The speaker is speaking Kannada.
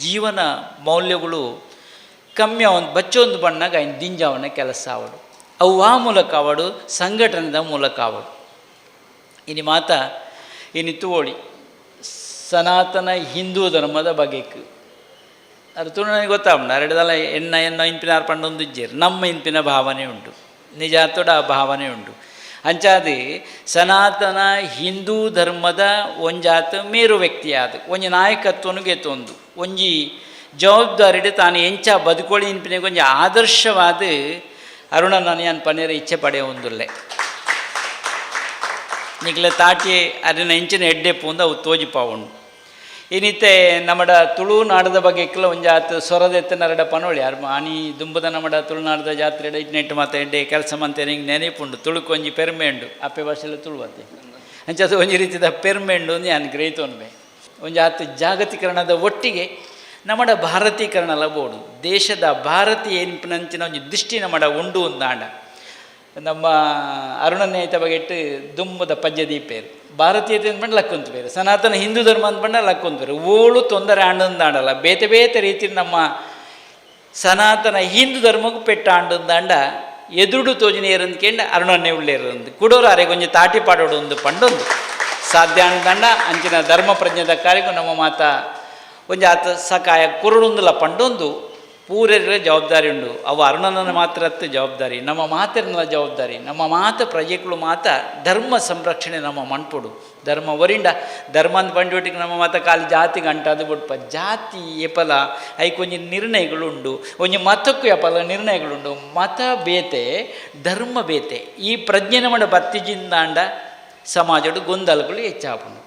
ಜೀವನ ಮೌಲ್ಯಗಳು ಕಮ್ಮಿ ಅವನು ಬಚ್ಚೊಂದು ಬಣ್ಣಾಗ ఆయన ದಿಂಜಾವನ ಕೆಲಸ ಆವಡು ಅವು ಆ ಮೂಲಕ ಆವಡು ಸಂಘಟನೆದ ಮೂಲಕ ಆವಡು ಇನಿ ಮಾತ ಇನಿ ತೋಳಿ ಸನಾತನ ಹಿಂದೂ ಧರ್ಮದ ಬಗೆಗೆ ಅದು ತುಳು ನನಗೆ ಗೊತ್ತಾಗ್ಬಿಡ ಎರಡದಲ್ಲ ಎನ್ನ ಇಂಪಿನಾರು ಪಂಡೊಂದು ಇಜ್ಜೇರು ನಮ್ಮ ಇಂಪಿನ ಭಾವನೆ ಉಂಟು ನಿಜ ತೋಡ ಆ ಭಾವನೆ ಉಂಟು ಅಂಚಾದ ಸನಾತನ ಹಿಂದೂ ಧರ್ಮದ ಒಂಜಾತ ಮೇರು ವ್ಯಕ್ತಿ ಆದ ಒಂಜಿ ನಾಯಕತ್ವನು ಗೆತ್ತೊಂದು ಒಂಜಿ ಜವಾಬ್ದಾರಿಡೆ ತಾನು ಎಂಚ ಬದುಕೋಳಿ ಇಂಪಿನ ಒಂಜಿ ಆದರ್ಶವಾದ ಅರುಣ ನಾನು ಯಾನ್ ಪನೇರ ಇಚ್ಛೆ ಪಡೆಯೊಂದುಲ್ಲೆ ನಿಕ್ಲೆ ತಾಟಿ ಅರಿನ ಎಂಚಿನ ಎಡ್ಡೆ ಪೂಂದ ಅವು ತೋಜಿಪಾವುಂಡು ಇನ್ನಿತ್ತೆ ನಮ್ಮಡ ತುಳುನಾಡದ ಬಗೆಕ್ಕೆಲ್ಲ ಒಂಜಾತು ಸೊರದೆತ್ತ ನರಡ ಪನೋಳಿ ಯಾರು ಆನಿ ದುಂಬದ ನಮ್ಮಡ ತುಳುನಾಡದ ಜಾತ್ರೆ ಇಟ್ನೆಟ್ಟು ಮತ್ತೆ ಎಡ್ಡೆ ಕೆಲಸ ಮಂತೇನೆ ಹಿಂಗೆ ನೆನಪುಂಡು ತುಳುಕೊಂಜಿ ಪೆರ್ಮೆ ಉಂಡು ಅಪ್ಪೆ ಭಾಷೆಲ್ಲ ತುಳುವತ್ತೆ ಅಂಚದು ಒಂಜಿ ರೀತಿದ ಪೆರ್ಮೆ ಉಂಡು ಒಂದು ನಾನು ಗ್ರಹಿತೋನ್ಬೆ ಒಂಜಾತು ಜಾಗತೀಕರಣದ ಒಟ್ಟಿಗೆ ನಮ್ಮಡ ಭಾರತೀಕರಣ ಬೋಡು ದೇಶದ ಭಾರತೀಯ ಏನ್ಪಿನಂಚಿನ ಒಂದು ದೃಷ್ಟಿ ನಮ್ಮಡ ಉಂಡು ಒಂದಾಂಡ ನಮ್ಮ ಅರುಣನೇತ ಬಗೆಟ್ಟು ದುಂಬದ ಪದ್ಯದೀಪೇರು ಭಾರತೀಯತೆ ಅಂದ್ಬಂಡು ಲಕ್ಕೊಂತ ಬೇರೆ ಸನಾತನ ಹಿಂದೂ ಧರ್ಮ ಅಂದ್ಬಂಡ ಲಕ್ಕೊಂತ ಬೇರೆ ಓಳು ತೊಂದರೆ ಆಂಡಂದಾಂಡಲ್ಲ ಬೇತೆ ಬೇತೆ ರೀತಿ ನಮ್ಮ ಸನಾತನ ಹಿಂದೂ ಧರ್ಮಕ್ಕೂ ಪೆಟ್ಟ ಆಂಡಂದಾಂಡ ಎದುರು ತೋಜಿನ ಏರಂದ್ಕಂಡು ಅರುಣನ್ನೇ ಉಳ್ಳೇರಂದು ಕುಡೋರು ಅರೆ ಕೊಂಚ ತಾಟಿ ಪಾಡೋಡು ಒಂದು ಪಂಡೊಂದು ಸಾಧ್ಯ ಅಂದಂಡ ಅಂಚಿನ ಧರ್ಮ ಪ್ರಜ್ಞದ ಕಾರ್ಯಕ್ಕೂ ನಮ್ಮ ಮಾತ ಒಂಜಿ ಆತ ಸಕಾಯ ಕುರುಳುಂದಲ ಪಂಡೊಂದು ಪೂರೈರ ಜವಾಬ್ದಾರಿ ಉಂಡು ಅವು ಅರುಣನ ಮಾತ್ರ ಜವಾಬ್ದಾರಿ ನಮ್ಮ ಮಾತಿನ ಜವಾಬ್ದಾರಿ ನಮ್ಮ ಮಾತ ಪ್ರಜೆಗಳು ಮಾತ ಧರ್ಮ ಸಂರಕ್ಷಣೆ ನಮ್ಮ ಮಣ್ಪುಡು ಧರ್ಮ ಒರಿಂಡ ಧರ್ಮ ಅಂತ ಬಂಡೊಟ್ಟಿಗೆ ನಮ್ಮ ಮಾತ ಖಾಲಿ ಜಾತಿಗೆ ಅಂಟಾದು ಬಿಡ್ಪ ಜಾತಿ ಎಪಲ ಐಕೊಂಜಿ ನಿರ್ಣಯಗಳುಂಡು ಒಂಜಿ ಮತಕ್ಕೂ ಎಪಲ ನಿರ್ಣಯಗಳುಂಡು ಮತ ಬೇತೆ ಧರ್ಮ ಬೇತೆ ಈ ಪ್ರಜ್ಞೆ ನಮ್ಮ ಬತ್ತಿಜಿಂದಾಂಡ ಸಮಾಜಡು ಗೊಂದಲಗಳು ಹೆಚ್ಚಾಪುಂಡು